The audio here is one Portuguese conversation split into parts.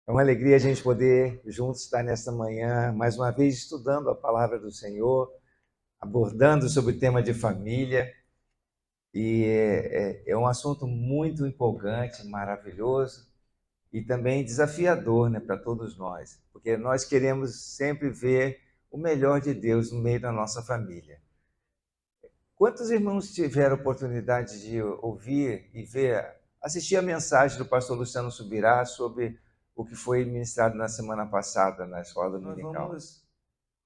É uma alegria a gente poder juntos estar nesta manhã, mais uma vez estudando a palavra do Senhor, abordando sobre o tema de família. E é um assunto muito empolgante, maravilhoso e também desafiador, né, para todos nós, porque nós queremos sempre ver o melhor de Deus no meio da nossa família. Quantos irmãos tiveram a oportunidade de ouvir e ver, assistir a mensagem do pastor Luciano Subirá sobre o que foi ministrado na semana passada na escola dominical?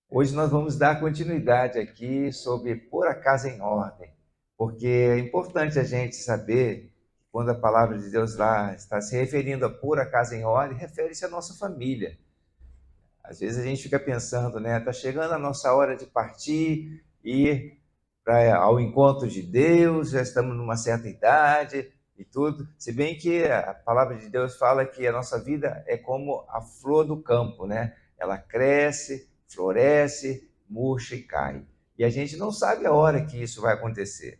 Hoje nós vamos dar continuidade aqui sobre pôr a casa em ordem, porque é importante a gente saber, quando a palavra de Deus lá está se referindo a pôr a casa em ordem, refere-se à nossa família. Às vezes a gente fica pensando, né? Está chegando a nossa hora de partir e ir ao encontro de Deus, já estamos numa certa idade e tudo. Se bem que a palavra de Deus fala que a nossa vida é como a flor do campo, né? Ela cresce, floresce, murcha e cai. E a gente não sabe a hora que isso vai acontecer.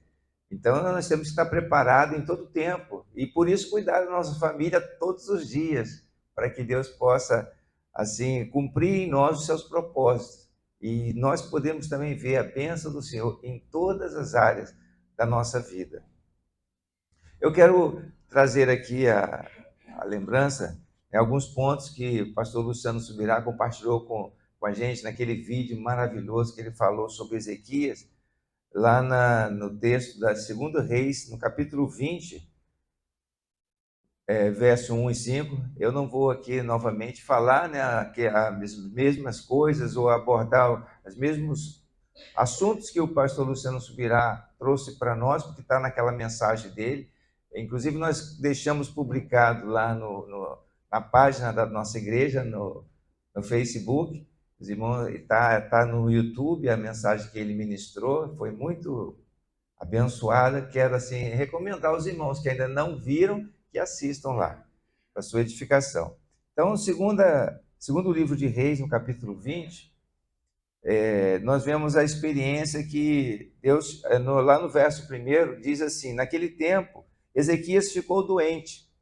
Então nós temos que estar preparados em todo tempo e por isso cuidar da nossa família todos os dias, para que Deus possa assim cumprir em nós os seus propósitos. E nós podemos também ver a bênção do Senhor em todas as áreas da nossa vida. Eu quero trazer aqui a lembrança, né, alguns pontos que o pastor Luciano Subirá compartilhou com a gente naquele vídeo maravilhoso que ele falou sobre Ezequias, lá no texto da 2 Reis, no capítulo 20, verso 1 e 5. Eu não vou aqui novamente falar, né, as mesmas coisas ou abordar os mesmos assuntos que o pastor Luciano Subirá trouxe para nós, porque está naquela mensagem dele. Inclusive, nós deixamos publicado lá na página da nossa igreja, no Facebook. Os irmãos, está no YouTube a mensagem que ele ministrou, foi muito abençoada. Quero assim recomendar aos irmãos que ainda não viram que assistam lá, para sua edificação. Então, segundo livro de Reis, no capítulo 20, nós vemos a experiência que Deus, lá no verso 1, diz assim: naquele tempo, Ezequias ficou doente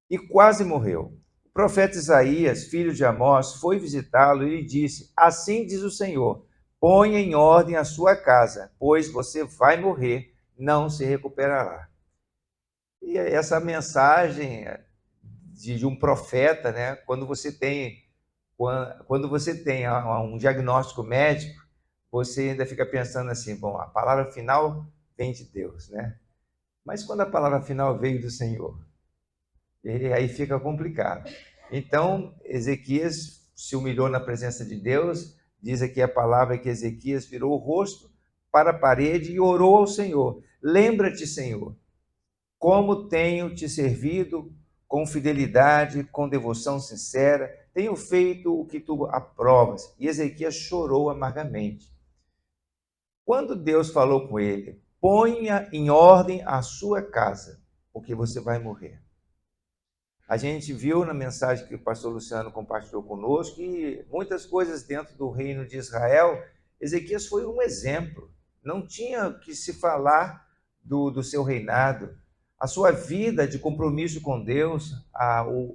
e quase morreu. O profeta Isaías, filho de Amós, foi visitá-lo e lhe disse: assim diz o Senhor, ponha em ordem a sua casa, pois você vai morrer, não se recuperará. E essa mensagem de um profeta, né, quando você tem um diagnóstico médico, você ainda fica pensando assim, bom, a palavra final vem de Deus, né? Mas quando a palavra final veio do Senhor, aí fica complicado. Então, Ezequias se humilhou na presença de Deus, diz aqui a palavra que Ezequias virou o rosto para a parede e orou ao Senhor: lembra-te, Senhor, como tenho te servido com fidelidade, com devoção sincera, tenho feito o que tu aprovas. E Ezequias chorou amargamente. Quando Deus falou com ele: ponha em ordem a sua casa, porque você vai morrer. A gente viu na mensagem que o pastor Luciano compartilhou conosco que muitas coisas dentro do reino de Israel, Ezequias foi um exemplo. Não tinha que se falar do seu reinado. A sua vida de compromisso com Deus,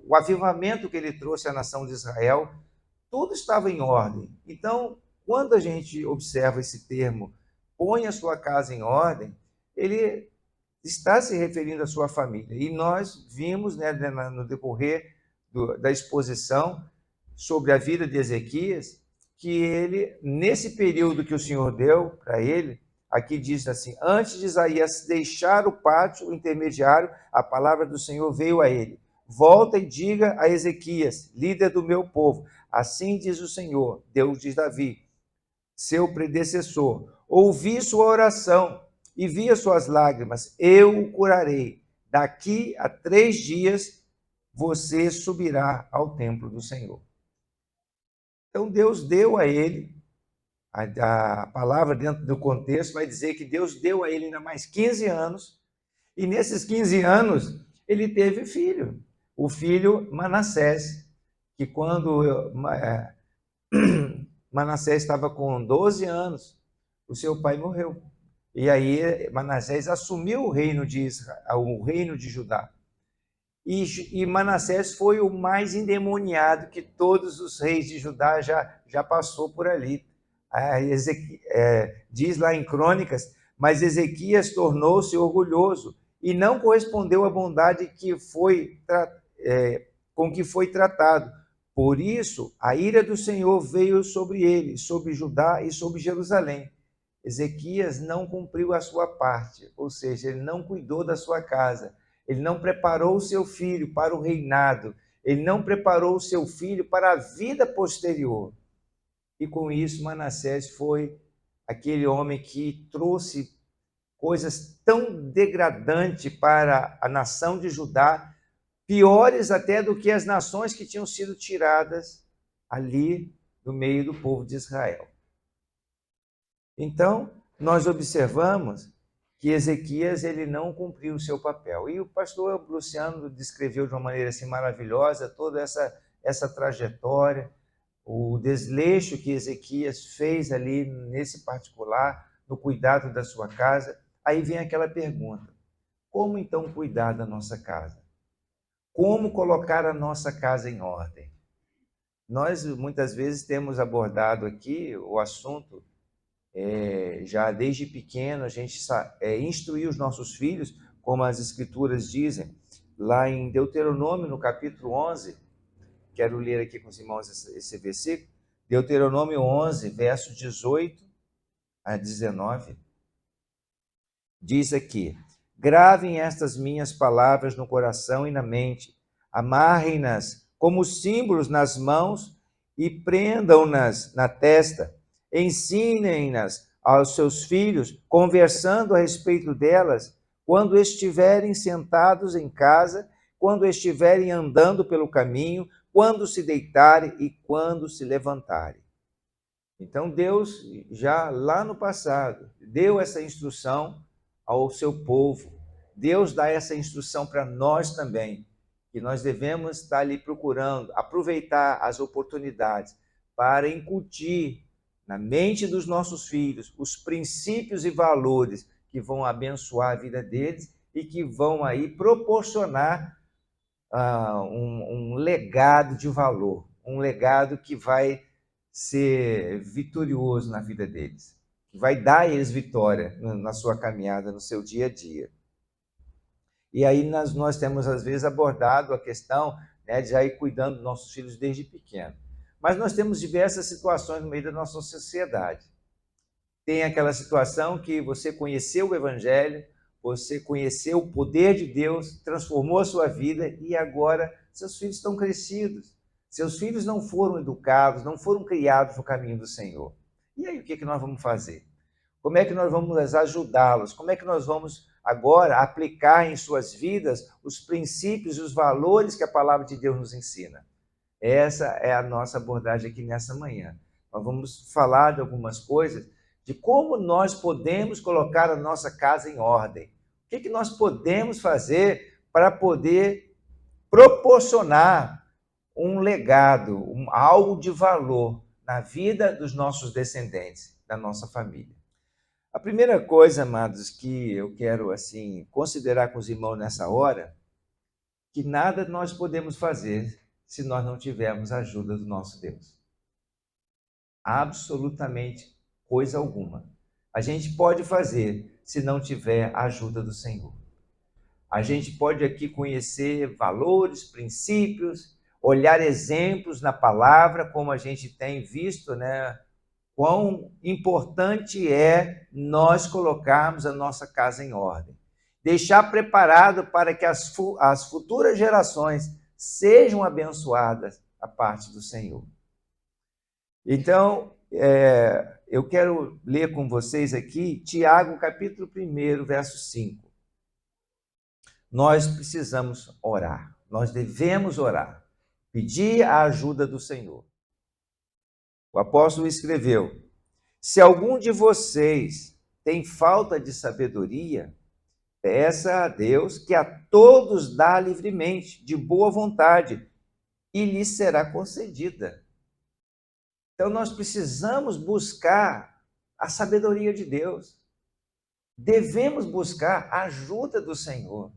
o avivamento que ele trouxe à nação de Israel, tudo estava em ordem. Então, quando a gente observa esse termo, põe a sua casa em ordem, ele está se referindo à sua família. E nós vimos, né, no decorrer da exposição sobre a vida de Ezequias, que ele, nesse período que o Senhor deu para ele, aqui diz assim: antes de Isaías deixar o pátio intermediário, a palavra do Senhor veio a ele: volta e diga a Ezequias, líder do meu povo, assim diz o Senhor, Deus de Davi, seu predecessor, ouvi sua oração e vi as suas lágrimas, eu o curarei. Daqui a 3 dias você subirá ao templo do Senhor. Então Deus deu a ele, a palavra dentro do contexto vai dizer que Deus deu a ele ainda mais 15 anos, e nesses 15 anos ele teve filho, o filho Manassés, que quando Manassés estava com 12 anos, o seu pai morreu. E aí Manassés assumiu o reino de Israel, o reino de Judá. E Manassés foi o mais endemoniado que todos os reis de Judá já passou por ali. Diz lá em Crônicas, mas Ezequias tornou-se orgulhoso e não correspondeu à bondade com que foi tratado. Por isso, a ira do Senhor veio sobre ele, sobre Judá e sobre Jerusalém. Ezequias não cumpriu a sua parte, ou seja, ele não cuidou da sua casa, ele não preparou o seu filho para o reinado, ele não preparou o seu filho para a vida posterior. E com isso, Manassés foi aquele homem que trouxe coisas tão degradantes para a nação de Judá, piores até do que as nações que tinham sido tiradas ali do meio do povo de Israel. Então, nós observamos que Ezequias ele não cumpriu o seu papel. E o pastor Luciano descreveu de uma maneira assim maravilhosa toda essa trajetória, o desleixo que Ezequias fez ali nesse particular, no cuidado da sua casa. Aí vem aquela pergunta: como então cuidar da nossa casa? Como colocar a nossa casa em ordem? Nós muitas vezes temos abordado aqui o assunto, já desde pequeno, a gente instruir os nossos filhos, como as escrituras dizem, lá em Deuteronômio, no capítulo 11, quero ler aqui com os irmãos esse versículo, Deuteronômio 11, versos 18 a 19, diz aqui: gravem estas minhas palavras no coração e na mente, amarrem-nas como símbolos nas mãos e prendam-nas na testa. Ensinem-nas aos seus filhos, conversando a respeito delas, quando estiverem sentados em casa, quando estiverem andando pelo caminho, quando se deitarem e quando se levantarem. Então Deus, já lá no passado, deu essa instrução ao seu povo. Deus dá essa instrução para nós também, que nós devemos estar ali procurando aproveitar as oportunidades para incutir na mente dos nossos filhos os princípios e valores que vão abençoar a vida deles e que vão aí proporcionar um legado de valor, um legado que vai ser vitorioso na vida deles, que vai dar a eles vitória na sua caminhada, no seu dia a dia. E aí nós temos, às vezes, abordado a questão, né, de já ir cuidando dos nossos filhos desde pequeno. Mas nós temos diversas situações no meio da nossa sociedade. Tem aquela situação que você conheceu o Evangelho, você conheceu o poder de Deus, transformou a sua vida e agora seus filhos estão crescidos. Seus filhos não foram educados, não foram criados no caminho do Senhor. E aí o que nós vamos fazer? Como é que nós vamos ajudá-los? Como é que nós vamos agora aplicar em suas vidas os princípios e os valores que a palavra de Deus nos ensina? Essa é a nossa abordagem aqui nessa manhã. Nós vamos falar de algumas coisas, de como nós podemos colocar a nossa casa em ordem. O que nós podemos fazer para poder proporcionar um legado, algo de valor na vida dos nossos descendentes, da nossa família. A primeira coisa, amados, que eu quero assim considerar com os irmãos nessa hora, que nada nós podemos fazer se nós não tivermos a ajuda do nosso Deus. Absolutamente coisa alguma. A gente pode fazer se não tiver a ajuda do Senhor. A gente pode aqui conhecer valores, princípios, olhar exemplos na palavra, como a gente tem visto, né? Quão importante é nós colocarmos a nossa casa em ordem. Deixar preparado para que as futuras gerações sejam abençoadas a parte do Senhor. Então, eu quero ler com vocês aqui Tiago, capítulo 1, verso 5. Nós precisamos orar, nós devemos orar, pedir a ajuda do Senhor. O apóstolo escreveu: se algum de vocês tem falta de sabedoria, peça a Deus, que a todos dá livremente, de boa vontade, e lhe será concedida. Então nós precisamos buscar a sabedoria de Deus. Devemos buscar a ajuda do Senhor.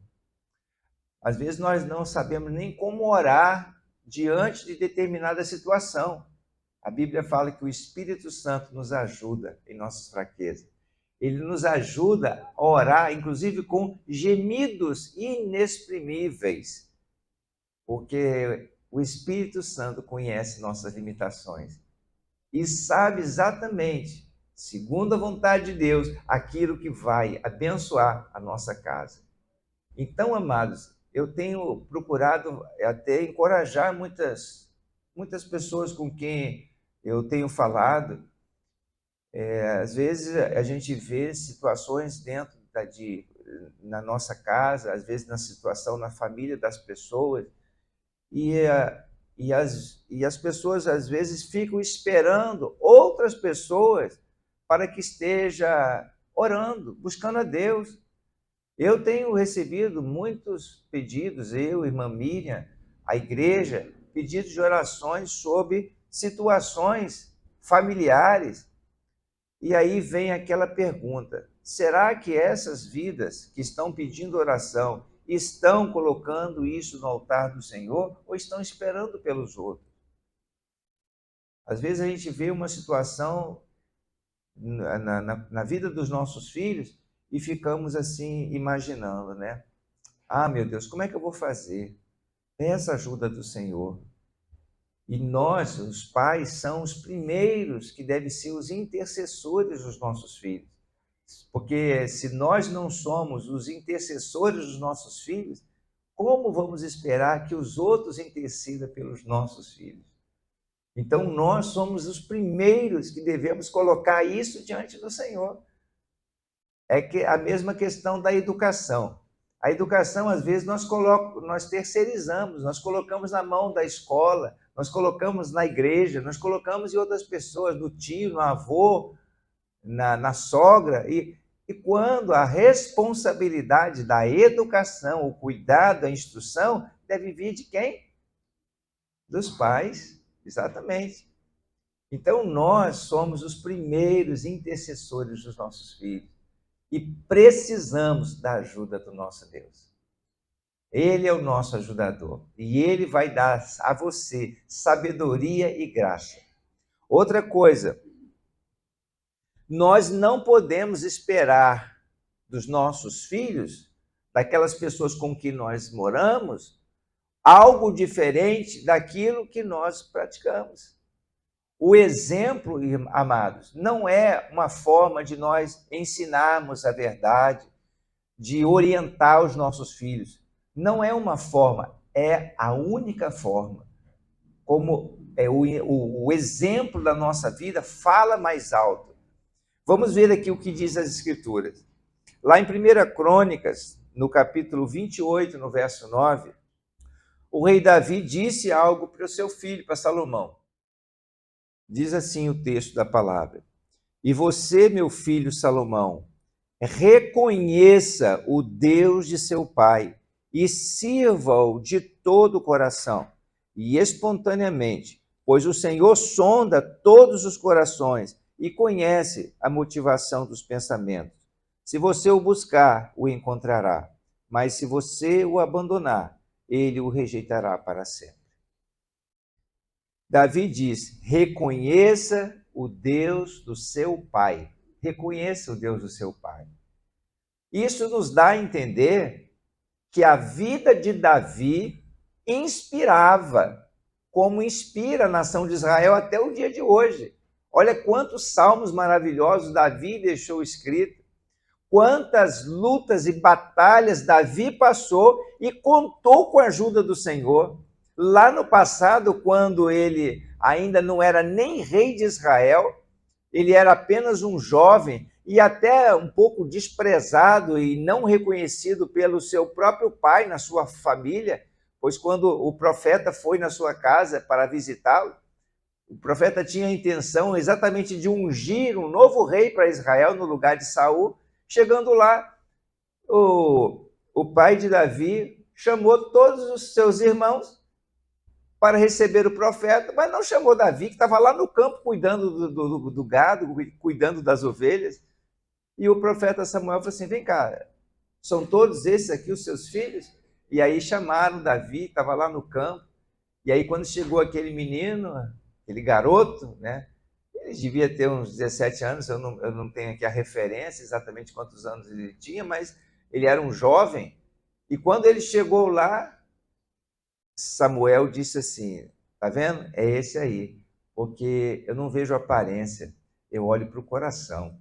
Às vezes nós não sabemos nem como orar diante de determinada situação. A Bíblia fala que o Espírito Santo nos ajuda em nossas fraquezas. Ele nos ajuda a orar, inclusive com gemidos inexprimíveis, porque o Espírito Santo conhece nossas limitações e sabe exatamente, segundo a vontade de Deus, aquilo que vai abençoar a nossa casa. Então, amados, eu tenho procurado até encorajar muitas pessoas com quem eu tenho falado. Às vezes a gente vê situações na nossa casa, às vezes na situação na família das pessoas, e as pessoas às vezes ficam esperando outras pessoas para que esteja orando, buscando a Deus. Eu tenho recebido muitos pedidos, eu, irmã Miriam, a igreja, pedidos de orações sobre situações familiares. E aí vem aquela pergunta: será que essas vidas que estão pedindo oração estão colocando isso no altar do Senhor ou estão esperando pelos outros? Às vezes a gente vê uma situação na vida dos nossos filhos e ficamos assim imaginando, né? Ah, meu Deus, como é que eu vou fazer? Peça ajuda do Senhor. E nós, os pais, são os primeiros que devem ser os intercessores dos nossos filhos. Porque se nós não somos os intercessores dos nossos filhos, como vamos esperar que os outros intercedam pelos nossos filhos? Então, nós somos os primeiros que devemos colocar isso diante do Senhor. É que a mesma questão da educação. A educação, às vezes, nós terceirizamos, nós colocamos na mão da escola, nós colocamos na igreja, nós colocamos em outras pessoas, no tio, no avô, na sogra. E quando a responsabilidade da educação, o cuidado, a instrução, deve vir de quem? Dos pais, exatamente. Então, nós somos os primeiros intercessores dos nossos filhos e precisamos da ajuda do nosso Deus. Ele é o nosso ajudador e ele vai dar a você sabedoria e graça. Outra coisa, nós não podemos esperar dos nossos filhos, daquelas pessoas com que nós moramos, algo diferente daquilo que nós praticamos. O exemplo, amados, não é uma forma de nós ensinarmos a verdade, de orientar os nossos filhos. Não é uma forma, é a única forma. Como o exemplo da nossa vida fala mais alto. Vamos ver aqui o que diz as Escrituras. Lá em 1 Crônicas, no capítulo 28, no verso 9, o rei Davi disse algo para o seu filho, para Salomão. Diz assim o texto da palavra: e você, meu filho Salomão, reconheça o Deus de seu pai e sirva-o de todo o coração e espontaneamente, pois o Senhor sonda todos os corações e conhece a motivação dos pensamentos. Se você o buscar, o encontrará, mas se você o abandonar, ele o rejeitará para sempre. Davi diz: reconheça o Deus do seu pai. Reconheça o Deus do seu pai. Isso nos dá a entender que a vida de Davi inspirava, como inspira a nação de Israel até o dia de hoje. Olha quantos salmos maravilhosos Davi deixou escrito, quantas lutas e batalhas Davi passou e contou com a ajuda do Senhor. Lá no passado, quando ele ainda não era nem rei de Israel, ele era apenas um jovem e até um pouco desprezado e não reconhecido pelo seu próprio pai na sua família, pois quando o profeta foi na sua casa para visitá-lo, o profeta tinha a intenção exatamente de ungir um novo rei para Israel no lugar de Saul. Chegando lá, o pai de Davi chamou todos os seus irmãos para receber o profeta, mas não chamou Davi, que estava lá no campo cuidando do gado, cuidando das ovelhas. E o profeta Samuel falou assim: vem cá, são todos esses aqui os seus filhos? E aí chamaram Davi, estava lá no campo, e aí quando chegou aquele menino, aquele garoto, né? Ele devia ter uns 17 anos, eu não tenho aqui a referência exatamente quantos anos ele tinha, mas ele era um jovem. E quando ele chegou lá, Samuel disse assim: tá vendo? É esse aí, porque eu não vejo aparência, eu olho para o coração.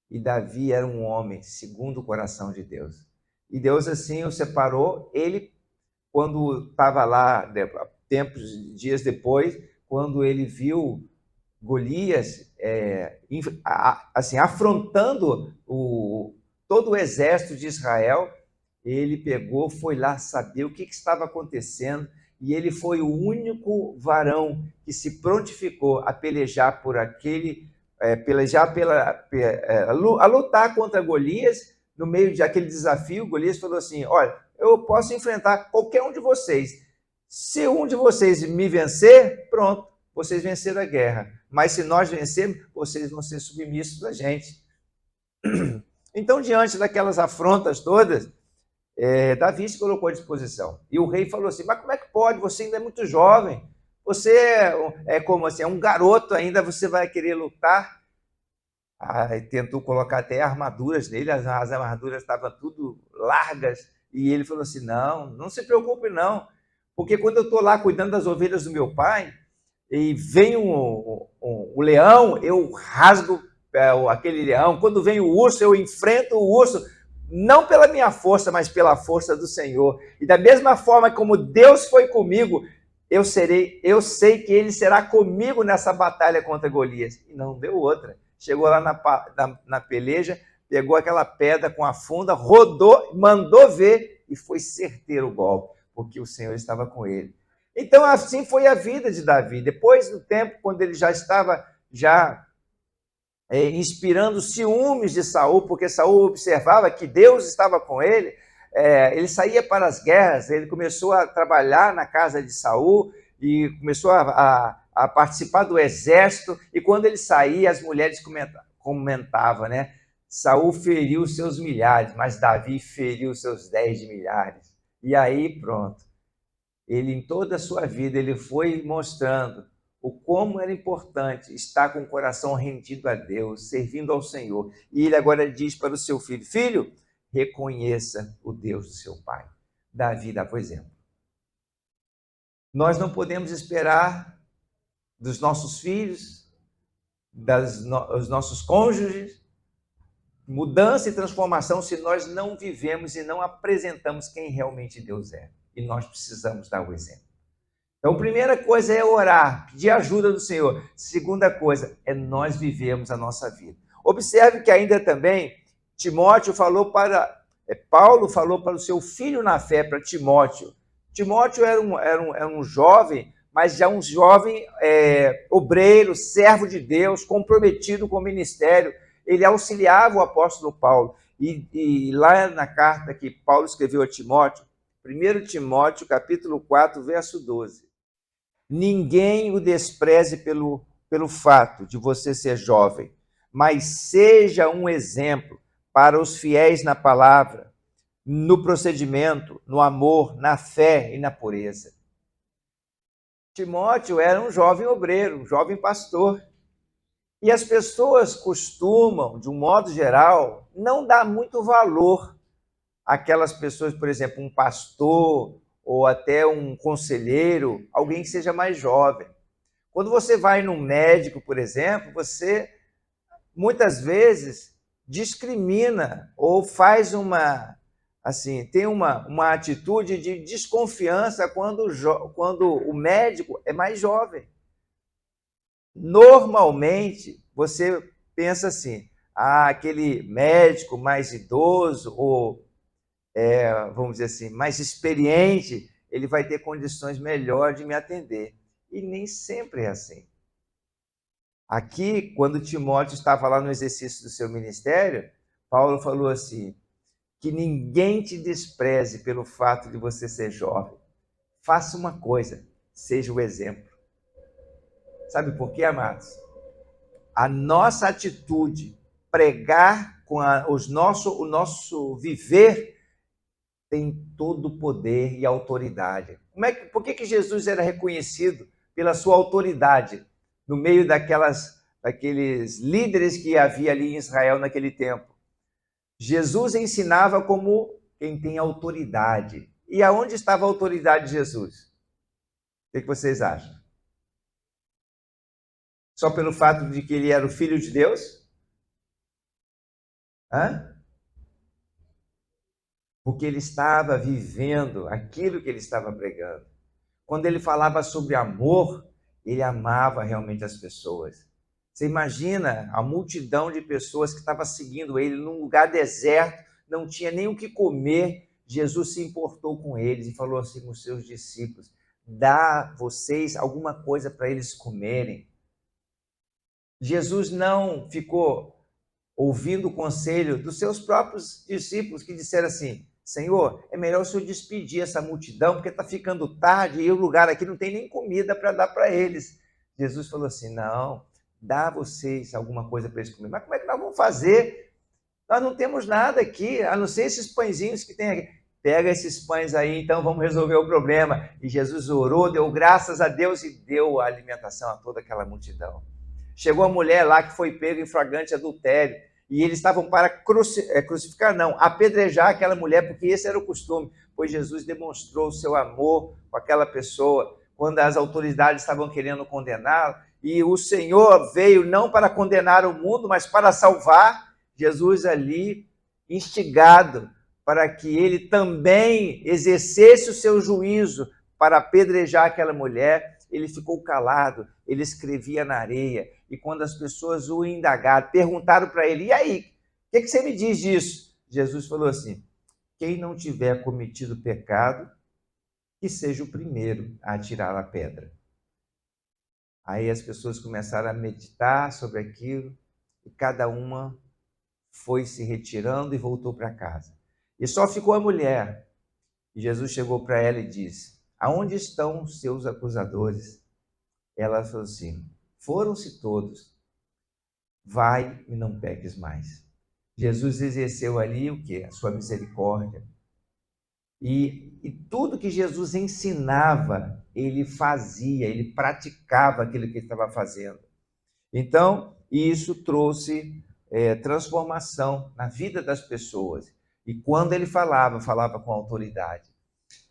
E Davi era um homem segundo o coração de Deus. E Deus assim o separou. Ele, quando estava lá, tempos, dias depois, quando ele viu Golias assim, afrontando todo o exército de Israel, ele pegou, foi lá saber o que estava acontecendo, e ele foi o único varão que se prontificou a pelejar por aquele, a lutar contra Golias. No meio de aquele desafio, Golias falou assim: olha, eu posso enfrentar qualquer um de vocês. Se um de vocês me vencer, pronto, vocês venceram a guerra. Mas se nós vencermos, vocês vão ser submissos a gente. Então, diante daquelas afrontas todas, Davi se colocou à disposição. E o rei falou assim: mas como é que pode? Você ainda é muito jovem. Você como assim, é um garoto ainda, você vai querer lutar? Tentou colocar até armaduras nele, as armaduras estavam tudo largas. E ele falou assim: não, não se preocupe não, porque quando eu estou lá cuidando das ovelhas do meu pai, e vem o leão, eu rasgo aquele leão. Quando vem o urso, eu enfrento o urso, não pela minha força, mas pela força do Senhor. E da mesma forma como Deus foi comigo, eu sei que ele será comigo nessa batalha contra Golias. E não deu outra. Chegou lá na peleja, pegou aquela pedra com a funda, rodou, mandou ver, e foi certeiro o golpe, porque o Senhor estava com ele. Então, assim foi a vida de Davi. Depois do tempo, quando ele já estava inspirando ciúmes de Saul, porque Saul observava que Deus estava com ele, ele saía para as guerras, ele começou a trabalhar na casa de Saul e começou a participar do exército, e quando ele saía, as mulheres comentavam, né? Saul feriu seus milhares, mas Davi feriu seus 10 de milhares. E aí, pronto. Ele, em toda a sua vida, ele foi mostrando o como era importante estar com o coração rendido a Deus, servindo ao Senhor. E ele agora diz para o seu filho: filho, reconheça o Deus do seu pai. Davi dá por exemplo. Nós não podemos esperar dos nossos filhos, dos nossos cônjuges, mudança e transformação se nós não vivemos e não apresentamos quem realmente Deus é. E nós precisamos dar o exemplo. Então, a primeira coisa é orar, pedir ajuda do Senhor. Segunda coisa é nós vivemos a nossa vida. Observe que ainda também Paulo falou para o seu filho na fé, para Timóteo. Timóteo era um jovem, mas já um jovem obreiro, servo de Deus, comprometido com o ministério. Ele auxiliava o apóstolo Paulo. E lá na carta que Paulo escreveu a Timóteo, 1 Timóteo, capítulo 4, verso 12. Ninguém o despreze pelo fato de você ser jovem, mas seja um exemplo para os fiéis na palavra, no procedimento, no amor, na fé e na pureza. Timóteo era um jovem obreiro, um jovem pastor. E as pessoas costumam, de um modo geral, não dar muito valor àquelas pessoas, por exemplo, um pastor ou até um conselheiro, alguém que seja mais jovem. Quando você vai num médico, por exemplo, você muitas vezes discrimina ou faz tem uma atitude de desconfiança quando o médico é mais jovem. Normalmente, você pensa assim: aquele médico mais idoso ou vamos dizer assim, mais experiente, ele vai ter condições melhores de me atender. E nem sempre é assim. Aqui, quando Timóteo estava lá no exercício do seu ministério, Paulo falou assim: que ninguém te despreze pelo fato de você ser jovem. Faça uma coisa, seja o exemplo. Sabe por quê, amados? A nossa atitude, pregar com o nosso viver, tem todo o poder e autoridade. Por que Jesus era reconhecido pela sua autoridade no meio daqueles líderes que havia ali em Israel naquele tempo? Jesus ensinava como quem tem autoridade. E aonde estava a autoridade de Jesus? O que vocês acham? Só pelo fato de que ele era o Filho de Deus? Hã? Porque ele estava vivendo aquilo que ele estava pregando. Quando ele falava sobre amor, ele amava realmente as pessoas. Você imagina a multidão de pessoas que estava seguindo ele num lugar deserto, não tinha nem o que comer. Jesus se importou com eles e falou assim com os seus discípulos: dá vocês alguma coisa para eles comerem. Jesus não ficou ouvindo o conselho dos seus próprios discípulos que disseram assim: Senhor, é melhor o Senhor despedir essa multidão, porque está ficando tarde e o lugar aqui não tem nem comida para dar para eles. Jesus falou assim: não, dá a vocês alguma coisa para eles comerem. Mas como é que nós vamos fazer? Nós não temos nada aqui, a não ser esses pãezinhos que tem aqui. Pega esses pães aí, então vamos resolver o problema. E Jesus orou, deu graças a Deus e deu a alimentação a toda aquela multidão. Chegou a mulher lá que foi pega em flagrante adultério. E eles estavam para crucificar, não, apedrejar aquela mulher, porque esse era o costume. Pois Jesus demonstrou o seu amor com aquela pessoa, quando as autoridades estavam querendo condená-la. E o Senhor veio não para condenar o mundo, mas para salvar. Jesus ali, instigado, para que ele também exercesse o seu juízo para apedrejar aquela mulher, ele ficou calado, ele escrevia na areia. E quando as pessoas o indagaram, perguntaram para ele: e aí, o que você me diz disso? Jesus falou assim: quem não tiver cometido pecado, que seja o primeiro a atirar a pedra. Aí as pessoas começaram a meditar sobre aquilo e cada uma foi se retirando e voltou para casa. E só ficou a mulher. E Jesus chegou para ela e disse: aonde estão os seus acusadores? Ela falou assim: foram-se todos. Vai e não peques mais. Jesus exerceu ali o quê? A sua misericórdia. E tudo que Jesus ensinava, ele fazia, ele praticava aquilo que ele estava fazendo. Então, isso trouxe transformação na vida das pessoas. E quando ele falava, falava com autoridade.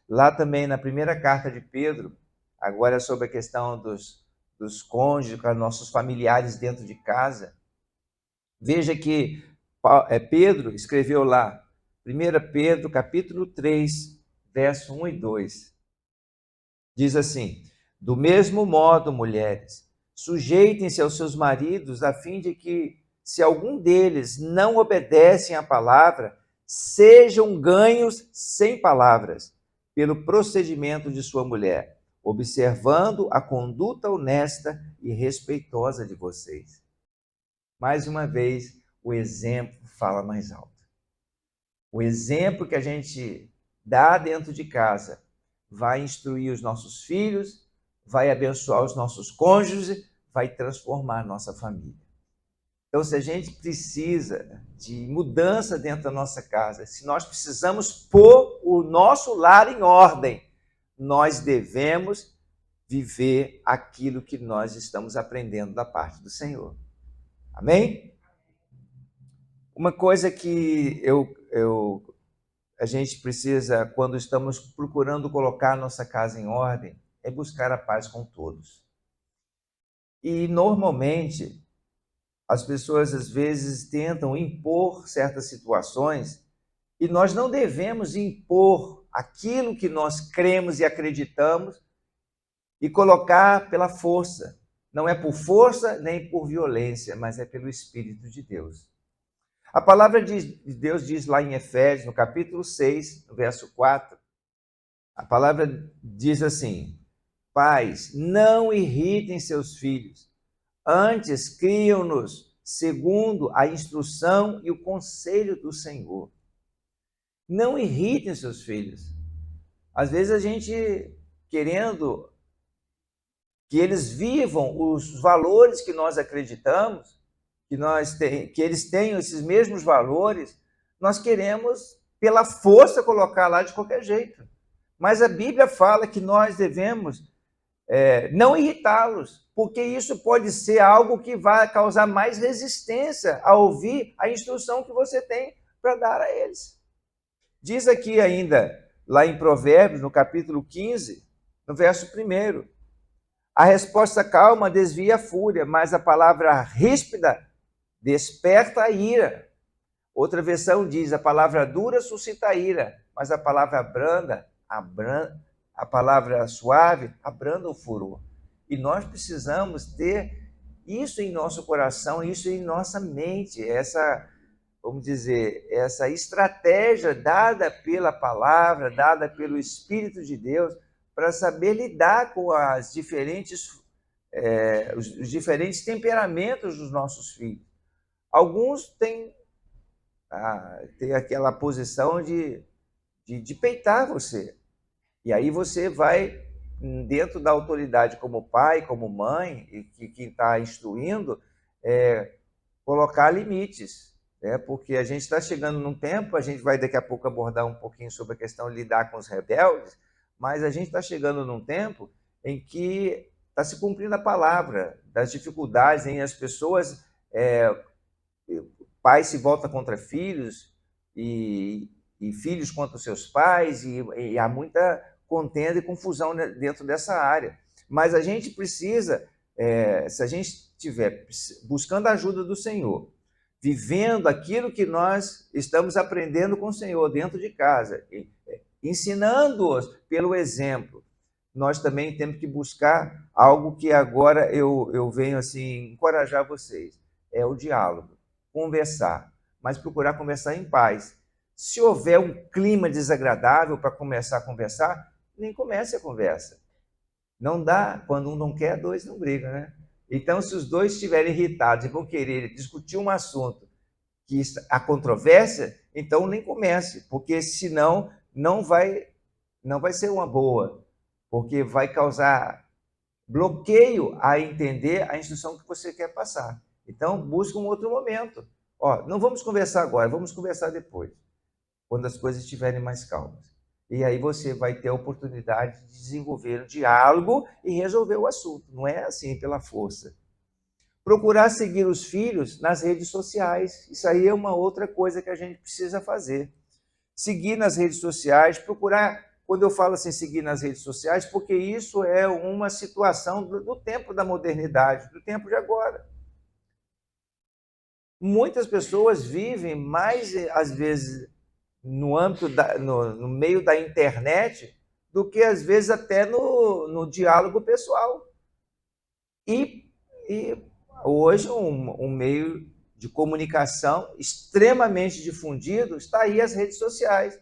Lá também, na primeira carta de Pedro, agora sobre a questão dos cônjuges, com nossos familiares dentro de casa, veja que Pedro escreveu lá, 1 Pedro, capítulo 3, verso 1 e 2. Diz assim: do mesmo modo, mulheres, sujeitem-se aos seus maridos, a fim de que, se algum deles não obedecem à palavra, sejam ganhos sem palavras, pelo procedimento de sua mulher, observando a conduta honesta e respeitosa de vocês. Mais uma vez, o exemplo fala mais alto. O exemplo que a gente dá dentro de casa vai instruir os nossos filhos, vai abençoar os nossos cônjuges, vai transformar a nossa família. Então, se a gente precisa de mudança dentro da nossa casa, se nós precisamos pôr o nosso lar em ordem, nós devemos viver aquilo que nós estamos aprendendo da parte do Senhor. Amém? Uma coisa que a gente precisa, quando estamos procurando colocar a nossa casa em ordem, é buscar a paz com todos. E, normalmente, as pessoas, às vezes, tentam impor certas situações e nós não devemos impor aquilo que nós cremos e acreditamos e colocar pela força. Não é por força nem por violência, mas é pelo Espírito de Deus. A palavra de Deus diz lá em Efésios, no capítulo 6, no verso 4, a palavra diz assim: pais, não irritem seus filhos, antes criam-nos segundo a instrução e o conselho do Senhor. Não irritem seus filhos. Às vezes a gente querendo que eles vivam os valores que nós acreditamos, que eles tenham esses mesmos valores, nós queremos pela força, colocar lá de qualquer jeito. Mas a Bíblia fala que nós devemos não irritá-los, porque isso pode ser algo que vai causar mais resistência a ouvir a instrução que você tem para dar a eles. Diz aqui ainda, lá em Provérbios, no capítulo 15, no verso 1, a resposta calma desvia a fúria, mas a palavra ríspida desperta a ira. Outra versão diz, a palavra dura suscita a ira, mas a palavra branda, a palavra suave, abranda o furor. E nós precisamos ter isso em nosso coração, isso em nossa mente, essa, vamos dizer, essa estratégia dada pela palavra, dada pelo Espírito de Deus, para saber lidar com os diferentes temperamentos dos nossos filhos. Alguns têm aquela posição de peitar você. E aí você vai, dentro da autoridade como pai, como mãe, e quem está instruindo, colocar limites. Porque a gente está chegando num tempo, a gente vai daqui a pouco abordar um pouquinho sobre a questão de lidar com os rebeldes, mas a gente está chegando num tempo em que está se cumprindo a palavra, das dificuldades em as pessoas, pais se voltam contra filhos e filhos contra os seus pais, e há muita contenda e confusão dentro dessa área. Mas a gente precisa, se a gente estiver buscando a ajuda do Senhor, vivendo aquilo que nós estamos aprendendo com o Senhor dentro de casa, ensinando-os pelo exemplo, nós também temos que buscar algo que agora eu venho assim encorajar vocês, é o diálogo, conversar, mas procurar conversar em paz. Se houver um clima desagradável para começar a conversar, nem comece a conversa. Não dá, quando um não quer, dois não brigam, né? Então, se os dois estiverem irritados e vão querer discutir um assunto que há controvérsia, então nem comece, porque senão não vai ser uma boa, porque vai causar bloqueio a entender a instrução que você quer passar. Então, busque um outro momento. Não vamos conversar agora, vamos conversar depois, quando as coisas estiverem mais calmas. E aí você vai ter a oportunidade de desenvolver o diálogo e resolver o assunto. Não é assim pela força. Procurar seguir os filhos nas redes sociais. Isso aí é uma outra coisa que a gente precisa fazer. Seguir nas redes sociais, procurar, quando eu falo assim, seguir nas redes sociais, porque isso é uma situação do tempo da modernidade, do tempo de agora. Muitas pessoas vivem mais, às vezes, no âmbito no meio da internet, do que às vezes até no diálogo pessoal. E hoje um meio de comunicação extremamente difundido está aí as redes sociais.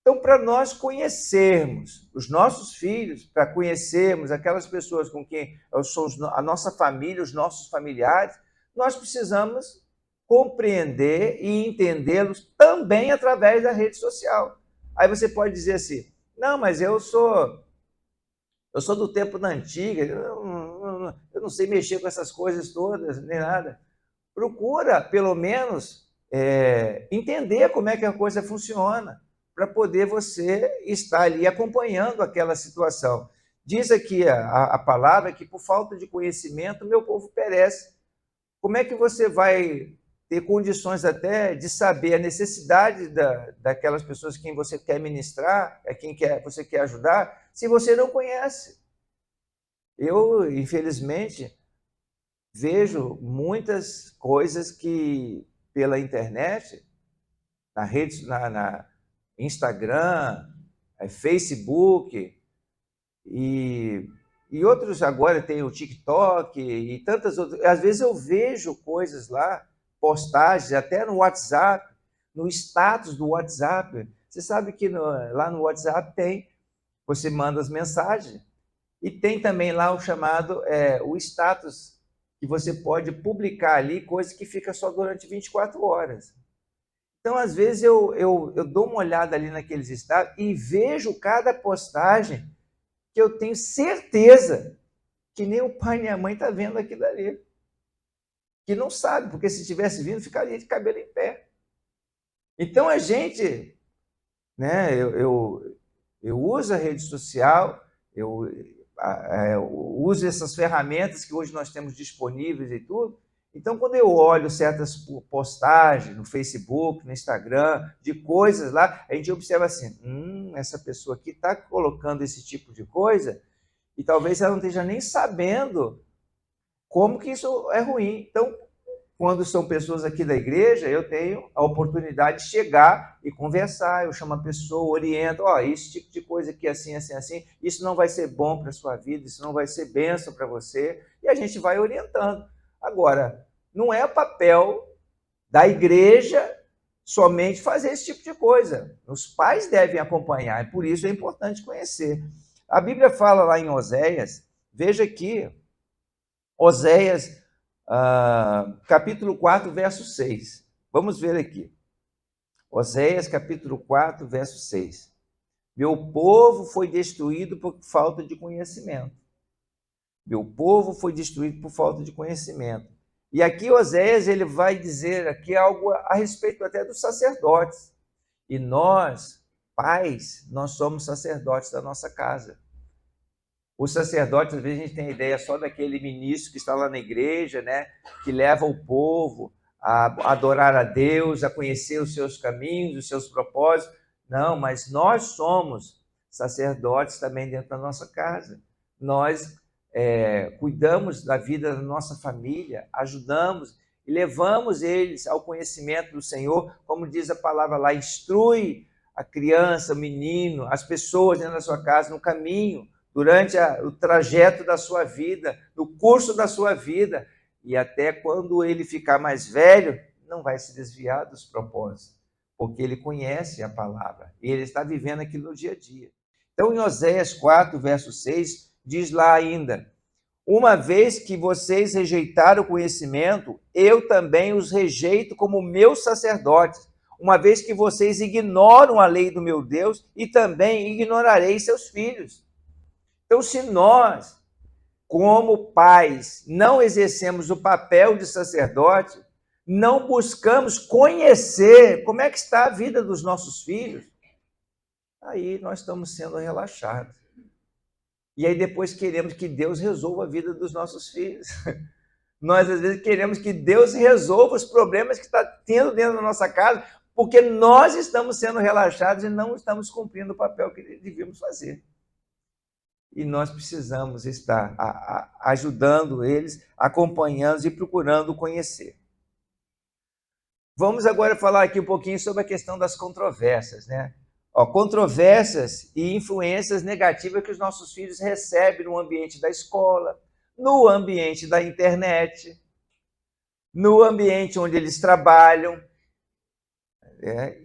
Então, para nós conhecermos os nossos filhos, para conhecermos aquelas pessoas com quem somos a nossa família, os nossos familiares, nós precisamos compreender e entendê-los também através da rede social. Aí você pode dizer assim, não, mas eu sou do tempo da antiga, eu não sei mexer com essas coisas todas, nem nada. Procura, pelo menos, entender como é que a coisa funciona, para poder você estar ali acompanhando aquela situação. Diz aqui a palavra que, por falta de conhecimento, meu povo perece. Como é que você vai ter condições até de saber a necessidade daquelas pessoas quem você quer ministrar, você quer ajudar, se você não conhece? Eu, infelizmente, vejo muitas coisas que, pela internet, na Instagram, Facebook, e outros agora tem o TikTok e tantas outras. Às vezes eu vejo coisas lá, postagens, até no WhatsApp, no status do WhatsApp. Você sabe que lá no WhatsApp você manda as mensagens, e tem também lá o chamado, o status, que você pode publicar ali, coisa que fica só durante 24 horas. Então, às vezes, eu dou uma olhada ali naqueles status e vejo cada postagem que eu tenho certeza que nem o pai nem a mãe está vendo aquilo ali. Que não sabe, porque se tivesse vindo, ficaria de cabelo em pé. Então, a gente né? Eu uso a rede social, eu uso essas ferramentas que hoje nós temos disponíveis e tudo. Então, quando eu olho certas postagens no Facebook, no Instagram, de coisas lá, a gente observa assim, essa pessoa aqui está colocando esse tipo de coisa e talvez ela não esteja nem sabendo como que isso é ruim. Então, quando são pessoas aqui da igreja, eu tenho a oportunidade de chegar e conversar, eu chamo a pessoa, oriento, esse tipo de coisa aqui, assim, assim, assim, isso não vai ser bom para a sua vida, isso não vai ser bênção para você, e a gente vai orientando. Agora, não é papel da igreja somente fazer esse tipo de coisa. Os pais devem acompanhar, e por isso é importante conhecer. A Bíblia fala lá em Oséias, veja aqui, Oséias capítulo 4, verso 6. Vamos ver aqui. Oséias, capítulo 4, verso 6. Meu povo foi destruído por falta de conhecimento. Meu povo foi destruído por falta de conhecimento. E aqui Oséias ele vai dizer aqui algo a respeito até dos sacerdotes. E nós, pais, nós somos sacerdotes da nossa casa. Os sacerdotes, às vezes, a gente tem a ideia só daquele ministro que está lá na igreja, né? Que leva o povo a adorar a Deus, a conhecer os seus caminhos, os seus propósitos. Não, mas nós somos sacerdotes também dentro da nossa casa. Nós cuidamos da vida da nossa família, ajudamos e levamos eles ao conhecimento do Senhor, como diz a palavra lá, instrui a criança, o menino, as pessoas dentro da sua casa no caminho, durante o trajeto da sua vida, no curso da sua vida, e até quando ele ficar mais velho, não vai se desviar dos propósitos, porque ele conhece a palavra, e ele está vivendo aquilo no dia a dia. Então, em Oséias 4, verso 6, diz lá ainda, uma vez que vocês rejeitaram o conhecimento, eu também os rejeito como meus sacerdotes, uma vez que vocês ignoram a lei do meu Deus, e também ignorarei seus filhos. Então, se nós, como pais, não exercemos o papel de sacerdote, não buscamos conhecer como é que está a vida dos nossos filhos, aí nós estamos sendo relaxados. E aí depois queremos que Deus resolva a vida dos nossos filhos. Nós, às vezes, queremos que Deus resolva os problemas que está tendo dentro da nossa casa, porque nós estamos sendo relaxados e não estamos cumprindo o papel que devíamos fazer. E nós precisamos estar ajudando eles, acompanhando e procurando conhecer. Vamos agora falar aqui um pouquinho sobre a questão das controvérsias, né? Controvérsias e influências negativas que os nossos filhos recebem no ambiente da escola, no ambiente da internet, no ambiente onde eles trabalham.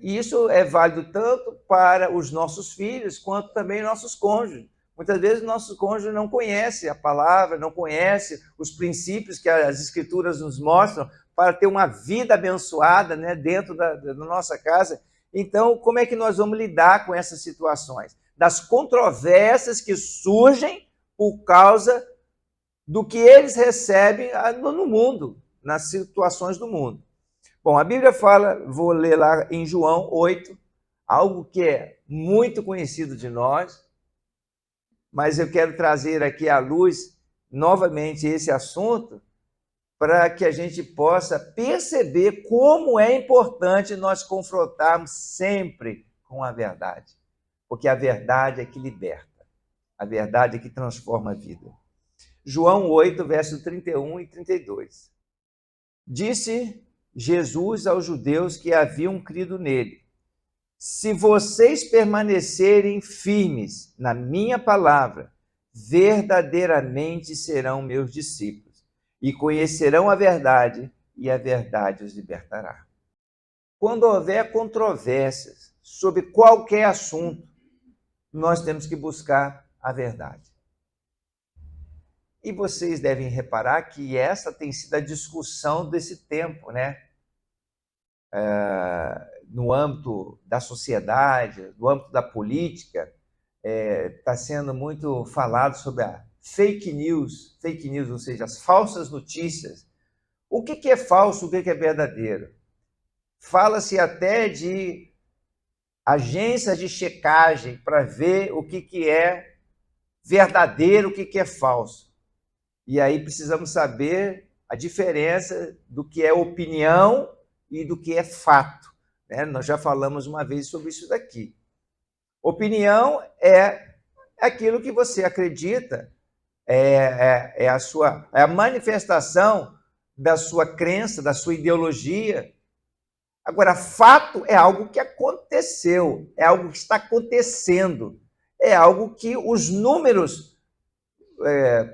E isso é válido tanto para os nossos filhos quanto também nossos cônjuges. Muitas vezes o nosso cônjuge não conhece a palavra, não conhece os princípios que as escrituras nos mostram para ter uma vida abençoada, né, dentro da nossa casa. Então, como é que nós vamos lidar com essas situações? Das controvérsias que surgem por causa do que eles recebem no mundo, nas situações do mundo. Bom, a Bíblia fala, vou ler lá em João 8, algo que é muito conhecido de nós, mas eu quero trazer aqui à luz novamente esse assunto para que a gente possa perceber como é importante nós confrontarmos sempre com a verdade, porque a verdade é que liberta, a verdade é que transforma a vida. João 8, verso 31 e 32. Disse Jesus aos judeus que haviam crido nele, se vocês permanecerem firmes na minha palavra, verdadeiramente serão meus discípulos e conhecerão a verdade, e a verdade os libertará. Quando houver controvérsias sobre qualquer assunto, nós temos que buscar a verdade. E vocês devem reparar que essa tem sido a discussão desse tempo, né? No âmbito da sociedade, no âmbito da política, está sendo muito falado sobre a fake news, ou seja, as falsas notícias. O que é falso, o que é verdadeiro? Fala-se até de agências de checagem para ver o que é verdadeiro, o que é falso. E aí precisamos saber a diferença do que é opinião e do que é fato. Né? Nós já falamos uma vez sobre isso daqui. Opinião é aquilo que você acredita, é a manifestação da sua crença, da sua ideologia. Agora, fato é algo que aconteceu, é algo que está acontecendo, é algo que os números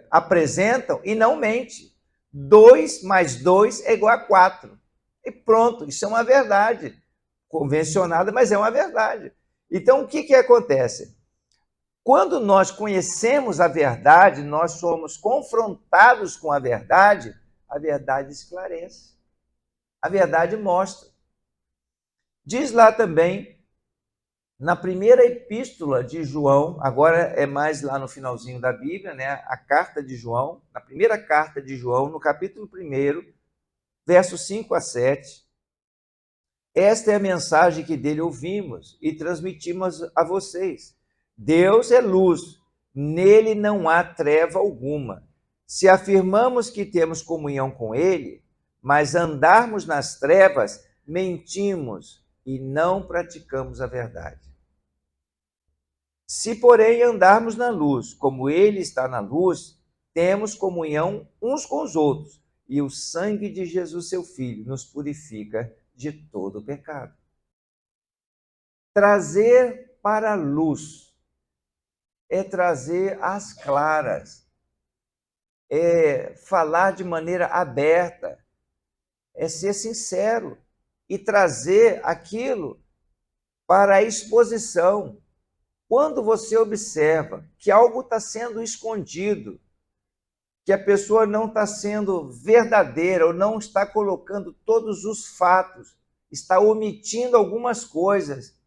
apresentam e não mente. 2 mais 2 é igual a 4. E pronto, isso é uma verdade. Convencionada, mas é uma verdade. Então, o que acontece? Quando nós conhecemos a verdade, nós somos confrontados com a verdade esclarece. A verdade mostra. Diz lá também, na primeira epístola de João, agora é mais lá no finalzinho da Bíblia, né? A carta de João, na primeira carta de João, no capítulo 1, versos 5 a 7. Esta é a mensagem que dele ouvimos e transmitimos a vocês. Deus é luz, nele não há treva alguma. Se afirmamos que temos comunhão com ele, mas andarmos nas trevas, mentimos e não praticamos a verdade. Se, porém, andarmos na luz, como ele está na luz, temos comunhão uns com os outros, e o sangue de Jesus, seu Filho, nos purifica de todo pecado. Trazer para a luz é trazer às claras, é falar de maneira aberta, é ser sincero e trazer aquilo para a exposição. Quando você observa que algo está sendo escondido, que a pessoa não está sendo verdadeira ou não está colocando todos os fatos, está omitindo algumas coisas,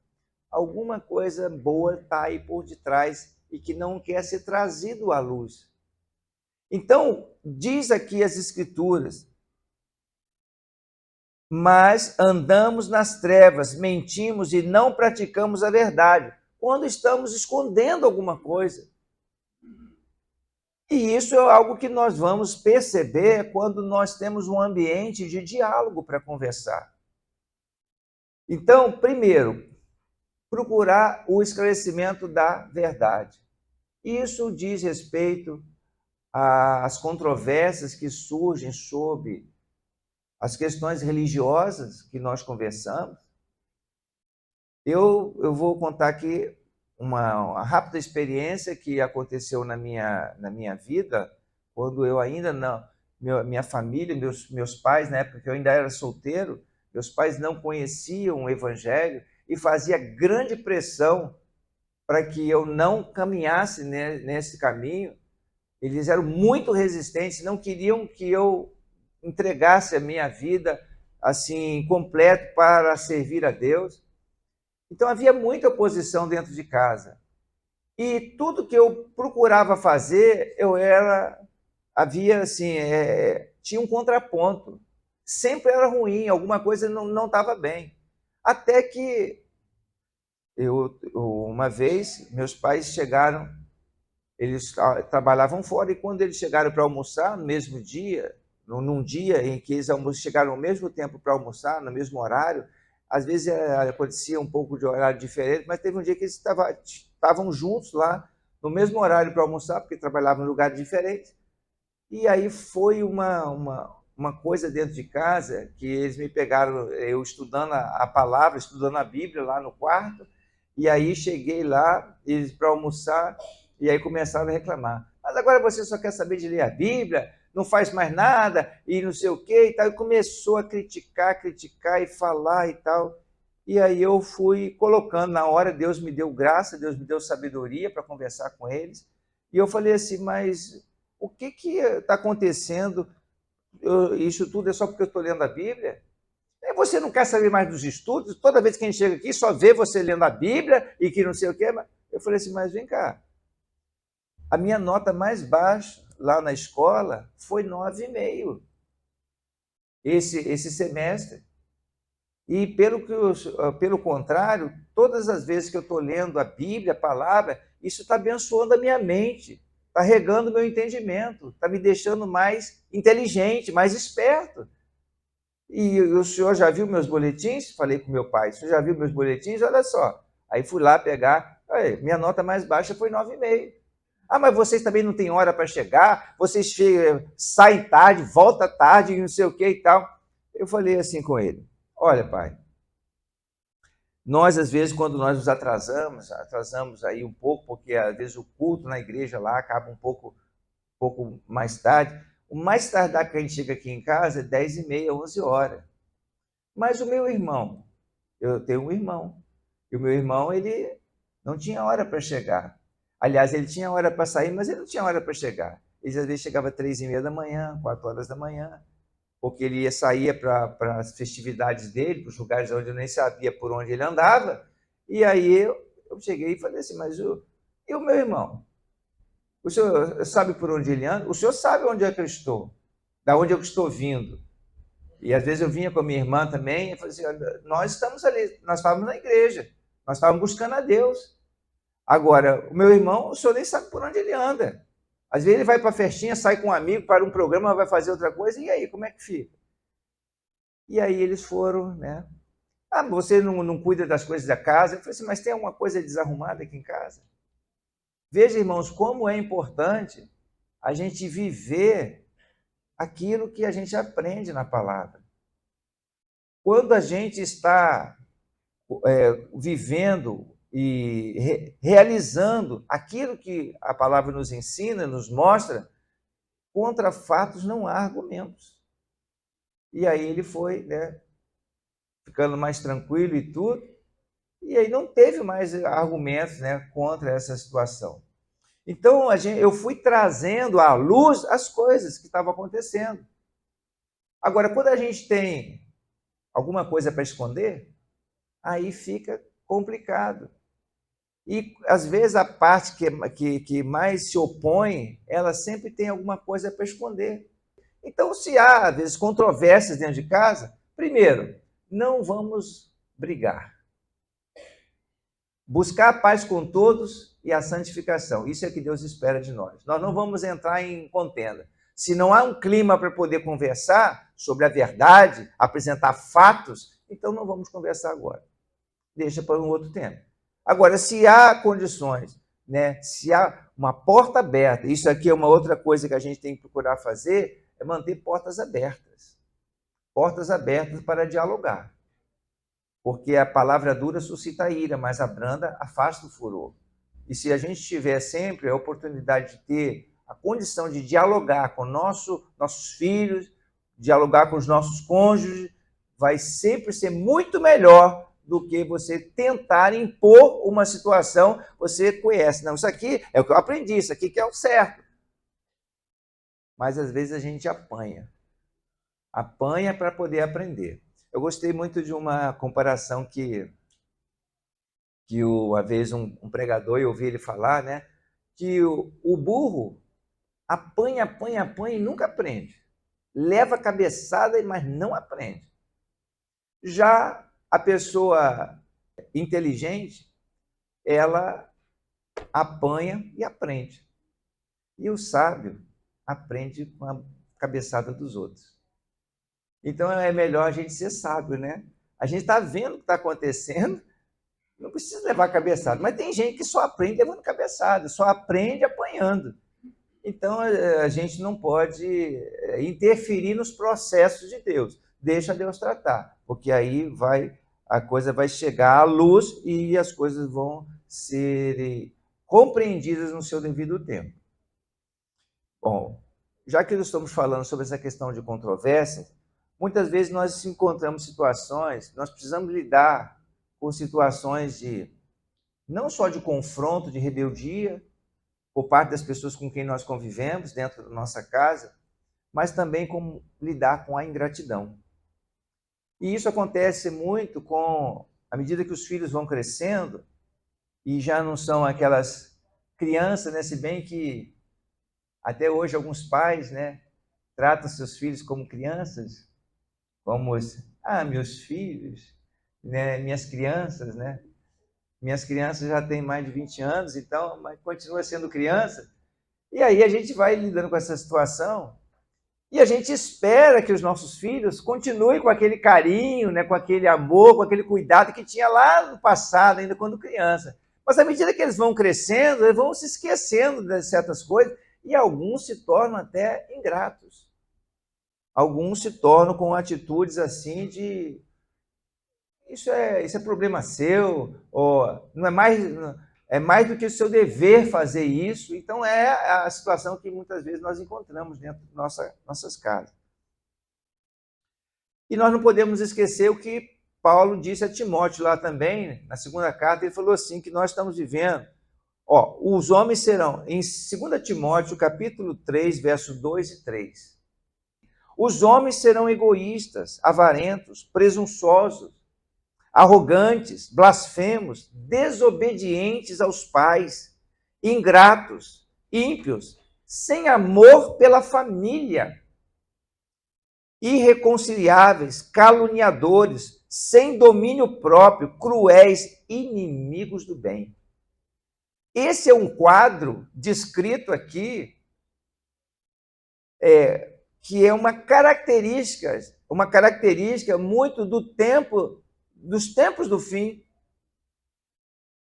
alguma coisa boa está aí por detrás e que não quer ser trazido à luz. Então, diz aqui as Escrituras, mas andamos nas trevas, mentimos e não praticamos a verdade, quando estamos escondendo alguma coisa. E isso é algo que nós vamos perceber quando nós temos um ambiente de diálogo para conversar. Então, primeiro, procurar o esclarecimento da verdade. Isso diz respeito às controvérsias que surgem sobre as questões religiosas que nós conversamos. Eu vou contar aqui uma rápida experiência que aconteceu na minha vida, quando eu ainda não... Minha família, meus pais, na época que eu ainda era solteiro, meus pais não conheciam o Evangelho e fazia grande pressão para que eu não caminhasse nesse caminho. Eles eram muito resistentes, não queriam que eu entregasse a minha vida assim completo para servir a Deus. Então havia muita oposição dentro de casa. E tudo que eu procurava fazer, havia assim, tinha um contraponto. Sempre era ruim, alguma coisa não estava bem. Até que uma vez, meus pais chegaram, eles trabalhavam fora, e quando eles chegaram para almoçar, no mesmo dia, num dia em que eles chegaram ao mesmo tempo para almoçar, no mesmo horário, às vezes acontecia um pouco de horário diferente, mas teve um dia que eles estavam juntos lá, no mesmo horário para almoçar, porque trabalhavam em lugares diferentes. E aí foi uma coisa dentro de casa, que eles me pegaram, eu estudando a palavra, estudando a Bíblia lá no quarto, e aí cheguei lá, eles para almoçar, e aí começaram a reclamar. Mas agora você só quer saber de ler a Bíblia, não faz mais nada, e não sei o quê, e tal. E começou a criticar e falar e tal. E aí eu fui colocando, na hora Deus me deu graça, Deus me deu sabedoria para conversar com eles. E eu falei assim, mas o que está acontecendo? Isso tudo é só porque eu estou lendo a Bíblia? Você não quer saber mais dos estudos? Toda vez que a gente chega aqui, só vê você lendo a Bíblia e que não sei o quê. Eu falei assim, mas vem cá. A minha nota mais baixa lá na escola foi 9,5 esse semestre. E pelo contrário, todas as vezes que eu estou lendo a Bíblia, a palavra, isso está abençoando a minha mente, está regando o meu entendimento, está me deixando mais inteligente, mais esperto. E o senhor já viu meus boletins? Falei com meu pai, o senhor já viu meus boletins? Olha só. Aí fui lá pegar, minha nota mais baixa foi 9,5. Ah, mas vocês também não têm hora para chegar, vocês saem tarde, voltam tarde, não sei o que e tal. Eu falei assim com ele, olha pai, nós às vezes quando nós nos atrasamos aí um pouco, porque às vezes o culto na igreja lá acaba um pouco mais tarde, o mais tardar que a gente chega aqui em casa é 10h30, 11 horas. Mas o meu irmão, eu tenho um irmão, e o meu irmão, ele não tinha hora para chegar. Aliás, ele tinha hora para sair, mas ele não tinha hora para chegar. Ele às vezes chegava 3h30 da manhã, 4 horas da manhã, porque ele saía para as festividades dele, para os lugares onde eu nem sabia por onde ele andava. E aí eu cheguei e falei assim, mas e o meu irmão? O senhor sabe por onde ele anda? O senhor sabe onde é que eu estou? Da onde eu estou vindo? E às vezes eu vinha com a minha irmã também e falei assim, nós estamos ali, nós estávamos na igreja, nós estávamos buscando a Deus. Agora, o meu irmão, o senhor nem sabe por onde ele anda. Às vezes ele vai para a festinha, sai com um amigo para um programa, vai fazer outra coisa, e aí, como é que fica? E aí eles foram, né? Ah, você não cuida das coisas da casa? Eu falei assim, mas tem alguma coisa desarrumada aqui em casa? Veja, irmãos, como é importante a gente viver aquilo que a gente aprende na palavra. Quando a gente está vivendo e realizando aquilo que a palavra nos ensina, nos mostra, contra fatos não há argumentos. E aí ele foi, né, ficando mais tranquilo e tudo, e aí não teve mais argumentos, né, contra essa situação. Então eu fui trazendo à luz as coisas que estavam acontecendo. Agora, quando a gente tem alguma coisa para esconder, aí fica complicado. E, às vezes, a parte que mais se opõe, ela sempre tem alguma coisa para esconder. Então, se há, às vezes, controvérsias dentro de casa, primeiro, não vamos brigar. Buscar a paz com todos e a santificação. Isso é que Deus espera de nós. Nós não vamos entrar em contenda. Se não há um clima para poder conversar sobre a verdade, apresentar fatos, então não vamos conversar agora. Deixa para um outro tempo. Agora, se há condições, né, se há uma porta aberta, isso aqui é uma outra coisa que a gente tem que procurar fazer, é manter portas abertas. Portas abertas para dialogar. Porque a palavra dura suscita ira, mas a branda afasta o furor. E se a gente tiver sempre a oportunidade de ter a condição de dialogar com nossos filhos, dialogar com os nossos cônjuges, vai sempre ser muito melhor do que você tentar impor uma situação, você conhece. Não, isso aqui é o que eu aprendi, isso aqui que é o certo. Mas às vezes a gente apanha. Apanha para poder aprender. Eu gostei muito de uma comparação que uma vez um pregador, eu ouvi ele falar, né? Que o burro apanha e nunca aprende. Leva cabeçada, mas não aprende. Já a pessoa inteligente, ela apanha e aprende. E o sábio aprende com a cabeçada dos outros. Então é melhor a gente ser sábio, né? A gente está vendo o que está acontecendo, não precisa levar cabeçada. Mas tem gente que só aprende levando cabeçada, só aprende apanhando. Então a gente não pode interferir nos processos de Deus. Deixa Deus tratar, porque aí a coisa vai chegar à luz e as coisas vão ser compreendidas no seu devido tempo. Bom, já que nós estamos falando sobre essa questão de controvérsia, muitas vezes nós encontramos situações, nós precisamos lidar com situações não só de confronto, de rebeldia, por parte das pessoas com quem nós convivemos dentro da nossa casa, mas também como lidar com a ingratidão. E isso acontece muito à medida que os filhos vão crescendo e já não são aquelas crianças, né? Se bem que até hoje alguns pais, né, tratam seus filhos como crianças, como meus filhos, né, minhas crianças, né? Minhas crianças já têm mais de 20 anos, então, mas continua sendo criança. E aí a gente vai lidando com essa situação e a gente espera que os nossos filhos continuem com aquele carinho, né, com aquele amor, com aquele cuidado que tinha lá no passado, ainda quando criança. Mas à medida que eles vão crescendo, eles vão se esquecendo de certas coisas e alguns se tornam até ingratos. Alguns se tornam com atitudes assim de isso é problema seu, ou não é mais do que o seu dever fazer isso. Então é a situação que muitas vezes nós encontramos dentro de nossas casas. E nós não podemos esquecer o que Paulo disse a Timóteo lá também, na segunda carta, ele falou assim, que nós estamos vivendo, os homens serão, em 2 Timóteo, capítulo 3, versos 2 e 3, os homens serão egoístas, avarentos, presunçosos, arrogantes, blasfemos, desobedientes aos pais, ingratos, ímpios, sem amor pela família, irreconciliáveis, caluniadores, sem domínio próprio, cruéis, inimigos do bem. Esse é um quadro descrito aqui, que é uma característica muito dos tempos do fim.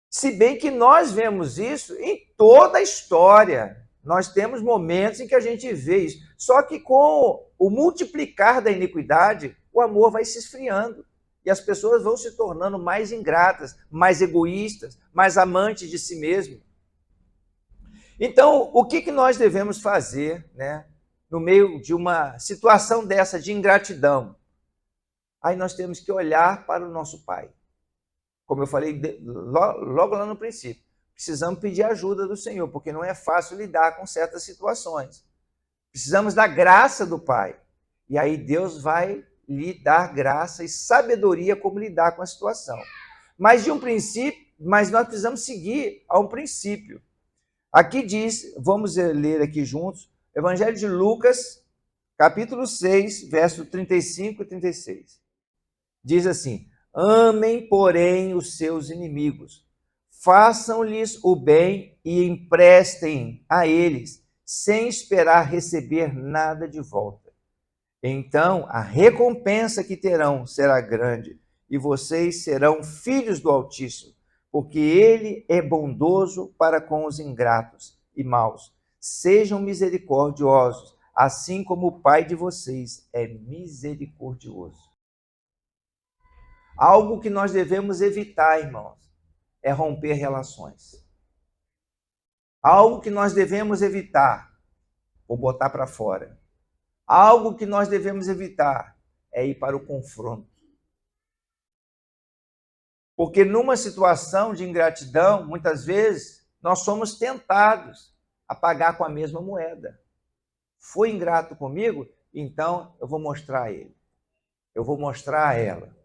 Se bem que nós vemos isso em toda a história. Nós temos momentos em que a gente vê isso. Só que com o multiplicar da iniquidade, o amor vai se esfriando. E as pessoas vão se tornando mais ingratas, mais egoístas, mais amantes de si mesmo. Então, o que nós devemos fazer, né, no meio de uma situação dessa de ingratidão? Aí nós temos que olhar para o nosso Pai. Como eu falei logo lá no princípio, precisamos pedir ajuda do Senhor, porque não é fácil lidar com certas situações. Precisamos da graça do Pai. E aí Deus vai lhe dar graça e sabedoria como lidar com a situação. Mas nós precisamos seguir a um princípio. Aqui diz, vamos ler aqui juntos, Evangelho de Lucas, capítulo 6, verso 35 e 36. Diz assim: amem, porém, os seus inimigos, façam-lhes o bem e emprestem a eles, sem esperar receber nada de volta. Então a recompensa que terão será grande, e vocês serão filhos do Altíssimo, porque ele é bondoso para com os ingratos e maus. Sejam misericordiosos, assim como o Pai de vocês é misericordioso. Algo que nós devemos evitar, irmãos, é romper relações. Algo que nós devemos evitar, ou botar para fora. Algo que nós devemos evitar é ir para o confronto. Porque numa situação de ingratidão, muitas vezes, nós somos tentados a pagar com a mesma moeda. Foi ingrato comigo? Então eu vou mostrar a ele. Eu vou mostrar a ela.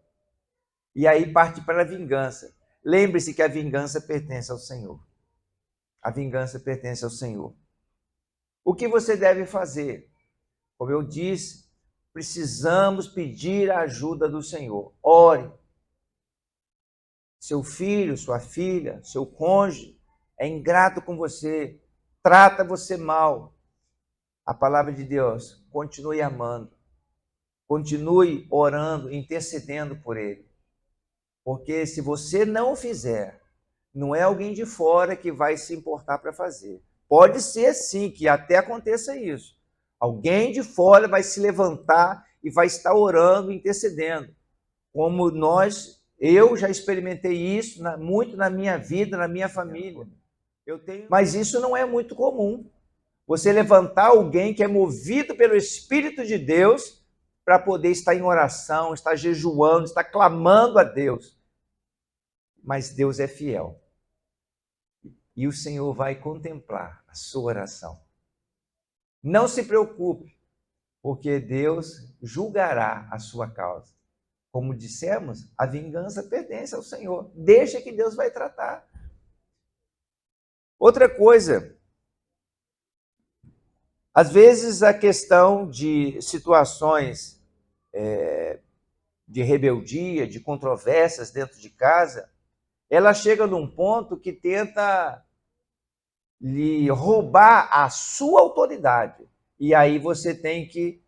E aí parte para a vingança. Lembre-se que a vingança pertence ao Senhor. A vingança pertence ao Senhor. O que você deve fazer? Como eu disse, precisamos pedir a ajuda do Senhor. Ore. Seu filho, sua filha, seu cônjuge é ingrato com você, trata você mal. A palavra de Deus, continue amando. Continue orando, intercedendo por ele. Porque se você não o fizer, não é alguém de fora que vai se importar para fazer. Pode ser sim que até aconteça isso. Alguém de fora vai se levantar e vai estar orando, intercedendo. Como eu já experimentei isso muito na minha vida, na minha família. Mas isso não é muito comum. Você levantar alguém que é movido pelo Espírito de Deus para poder estar em oração, estar jejuando, estar clamando a Deus. Mas Deus é fiel. E o Senhor vai contemplar a sua oração. Não se preocupe, porque Deus julgará a sua causa. Como dissemos, a vingança pertence ao Senhor. Deixa que Deus vai tratar. Outra coisa, às vezes a questão de situações de rebeldia, de controvérsias dentro de casa, ela chega num ponto que tenta lhe roubar a sua autoridade. E aí você tem que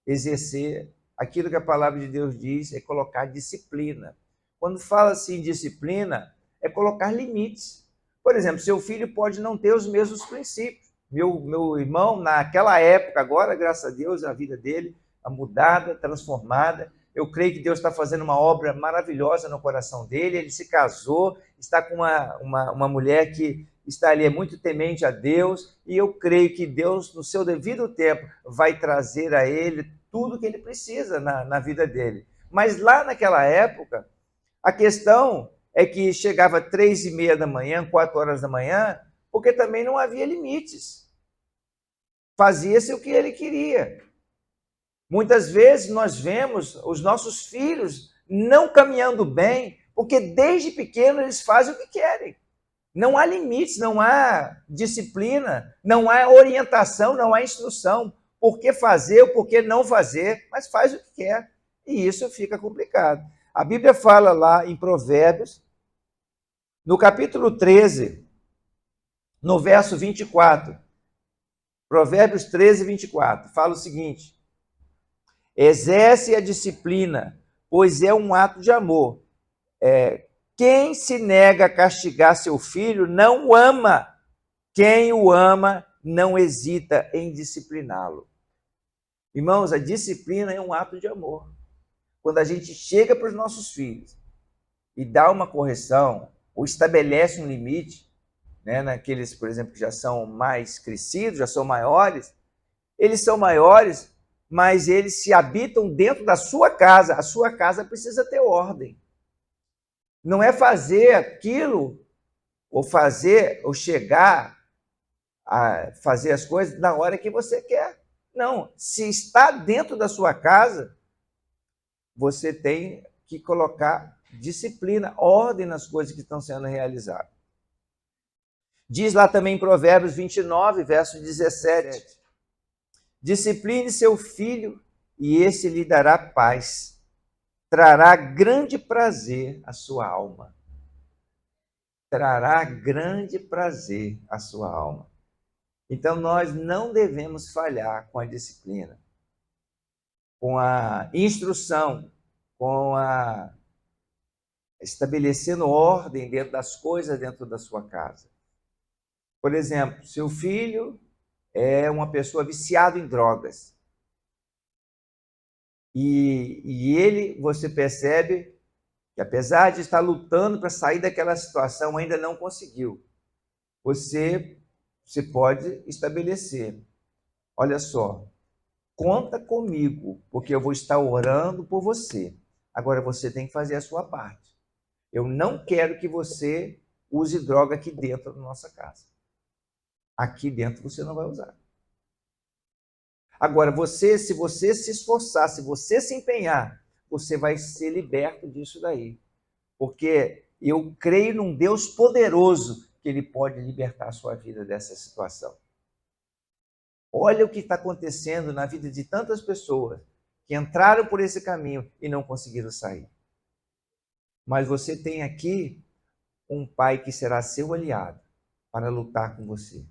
exercer aquilo que a palavra de Deus diz, é colocar disciplina. Quando fala assim disciplina, é colocar limites. Por exemplo, seu filho pode não ter os mesmos princípios. Meu irmão, naquela época, agora, graças a Deus, a vida dele é mudada, transformada. Eu creio que Deus está fazendo uma obra maravilhosa no coração dele. Ele se casou, está com uma mulher que está ali, é muito temente a Deus, e eu creio que Deus, no seu devido tempo, vai trazer a ele tudo que ele precisa na vida dele. Mas lá naquela época, a questão é que chegava 3:30 da manhã, 4 horas da manhã, porque também não havia limites. Fazia-se o que ele queria. Muitas vezes nós vemos os nossos filhos não caminhando bem, porque desde pequeno eles fazem o que querem. Não há limites, não há disciplina, não há orientação, não há instrução. Por que fazer ou por que não fazer, mas faz o que quer. E isso fica complicado. A Bíblia fala lá em Provérbios, no capítulo 13, no verso 24. Provérbios 13, 24. Fala o seguinte: exerce a disciplina, pois é um ato de amor. Quem se nega a castigar seu filho não o ama. Quem o ama não hesita em discipliná-lo. Irmãos, a disciplina é um ato de amor. Quando a gente chega para os nossos filhos e dá uma correção, ou estabelece um limite, né, naqueles, por exemplo, que já são mais crescidos, já são maiores, eles são maiores, mas eles se habitam dentro da sua casa. A sua casa precisa ter ordem. Não é fazer aquilo, ou chegar a fazer as coisas na hora que você quer. Não, se está dentro da sua casa, você tem que colocar disciplina, ordem nas coisas que estão sendo realizadas. Diz lá também em Provérbios 29, verso 17: discipline seu filho e esse lhe dará paz, trará grande prazer à sua alma. Trará grande prazer à sua alma. Então, nós não devemos falhar com a disciplina, com a instrução, com a estabelecendo ordem dentro das coisas dentro da sua casa. Por exemplo, seu filho é uma pessoa viciada em drogas. E ele, você percebe que apesar de estar lutando para sair daquela situação, ainda não conseguiu. Você pode estabelecer: olha só, conta comigo, porque eu vou estar orando por você. Agora você tem que fazer a sua parte. Eu não quero que você use droga aqui dentro da nossa casa. Aqui dentro você não vai usar. Agora, se você se esforçar, se você se empenhar, você vai ser liberto disso daí. Porque eu creio num Deus poderoso que ele pode libertar a sua vida dessa situação. Olha o que está acontecendo na vida de tantas pessoas que entraram por esse caminho e não conseguiram sair. Mas você tem aqui um pai que será seu aliado para lutar com você.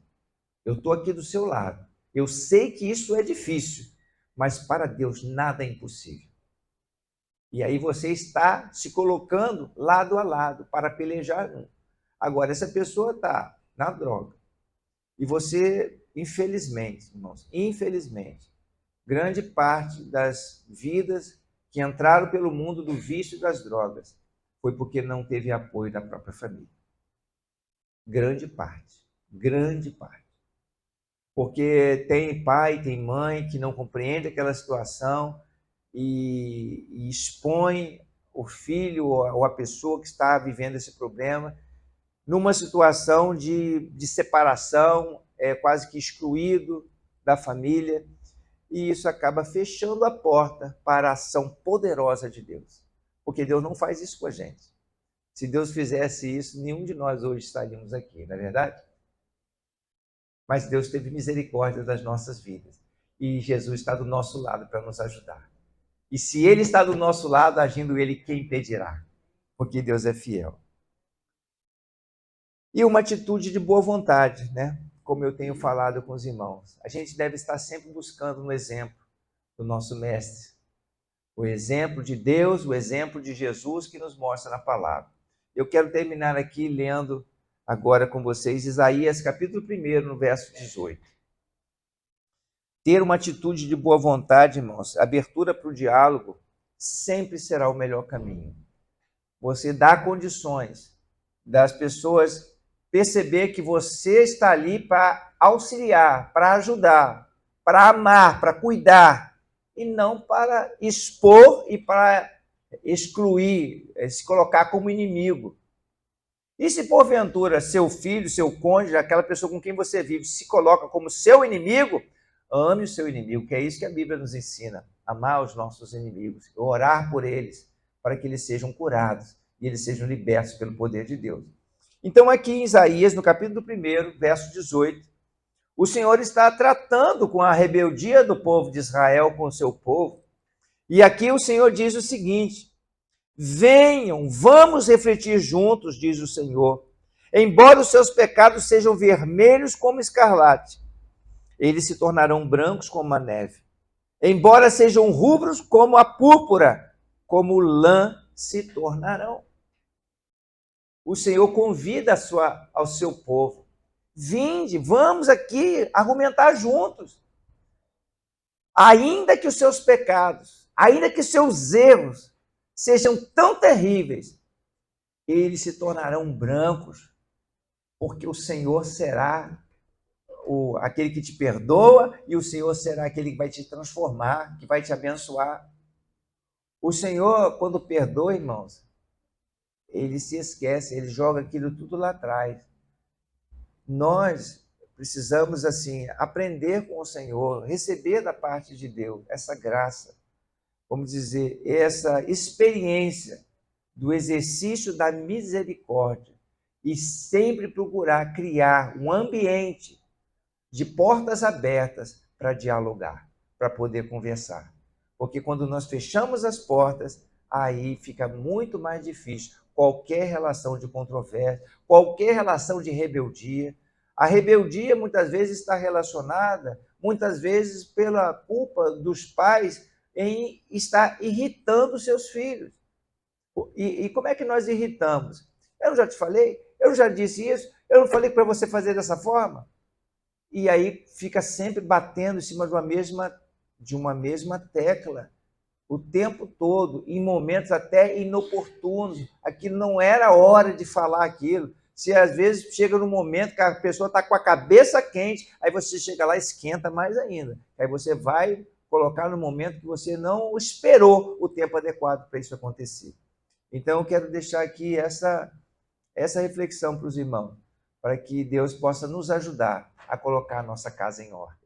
Eu estou aqui do seu lado. Eu sei que isso é difícil, mas para Deus nada é impossível. E aí você está se colocando lado a lado para pelejar um. Agora, essa pessoa está na droga. E você, infelizmente, irmãos, infelizmente, grande parte das vidas que entraram pelo mundo do vício e das drogas foi porque não teve apoio da própria família. Grande parte, grande parte. Porque tem pai, tem mãe que não compreende aquela situação e expõe o filho ou a pessoa que está vivendo esse problema numa situação de separação, quase que excluído da família, e isso acaba fechando a porta para a ação poderosa de Deus. Porque Deus não faz isso com a gente. Se Deus fizesse isso, nenhum de nós hoje estaríamos aqui, não é verdade? Mas Deus teve misericórdia das nossas vidas. E Jesus está do nosso lado para nos ajudar. E se Ele está do nosso lado, agindo Ele, quem impedirá? Porque Deus é fiel. E uma atitude de boa vontade, né? Como eu tenho falado com os irmãos. A gente deve estar sempre buscando no exemplo do nosso mestre. O exemplo de Deus, o exemplo de Jesus que nos mostra na palavra. Eu quero terminar aqui lendo agora com vocês Isaías capítulo 1, no verso 18. Ter uma atitude de boa vontade, irmãos, abertura para o diálogo, sempre será o melhor caminho. Você dá condições das pessoas perceber que você está ali para auxiliar, para ajudar, para amar, para cuidar, e não para expor e para excluir, se colocar como inimigo. E se porventura seu filho, seu cônjuge, aquela pessoa com quem você vive, se coloca como seu inimigo, ame o seu inimigo, que é isso que a Bíblia nos ensina, amar os nossos inimigos, orar por eles, para que eles sejam curados e eles sejam libertos pelo poder de Deus. Então aqui em Isaías, no capítulo 1, verso 18, o Senhor está tratando com a rebeldia do povo de Israel com o seu povo, e aqui o Senhor diz o seguinte: venham, vamos refletir juntos, diz o Senhor. Embora os seus pecados sejam vermelhos como escarlate, eles se tornarão brancos como a neve. Embora sejam rubros como a púrpura, como lã se tornarão. O Senhor convida ao seu povo. Vinde, vamos aqui argumentar juntos. Ainda que os seus pecados, ainda que os seus erros sejam tão terríveis, eles se tornarão brancos, porque o Senhor será aquele que te perdoa e o Senhor será aquele que vai te transformar, que vai te abençoar. O Senhor, quando perdoa, irmãos, ele se esquece, ele joga aquilo tudo lá atrás. Nós precisamos, assim, aprender com o Senhor, receber da parte de Deus essa graça, vamos dizer, essa experiência do exercício da misericórdia e sempre procurar criar um ambiente de portas abertas para dialogar, para poder conversar. Porque quando nós fechamos as portas, aí fica muito mais difícil qualquer relação de controvérsia, qualquer relação de rebeldia. A rebeldia muitas vezes está relacionada, muitas vezes pela culpa dos pais em estar irritando seus filhos. E como é que nós irritamos? Eu não já te falei? Eu já disse isso? Eu não falei para você fazer dessa forma? E aí fica sempre batendo em cima de uma mesma tecla, o tempo todo, em momentos até inoportunos. Aquilo não era hora de falar aquilo. Se às vezes chega no momento que a pessoa está com a cabeça quente, aí você chega lá e esquenta mais ainda. Aí você vai colocar no momento que você não esperou o tempo adequado para isso acontecer. Então eu quero deixar aqui essa reflexão para os irmãos, para que Deus possa nos ajudar a colocar a nossa casa em ordem.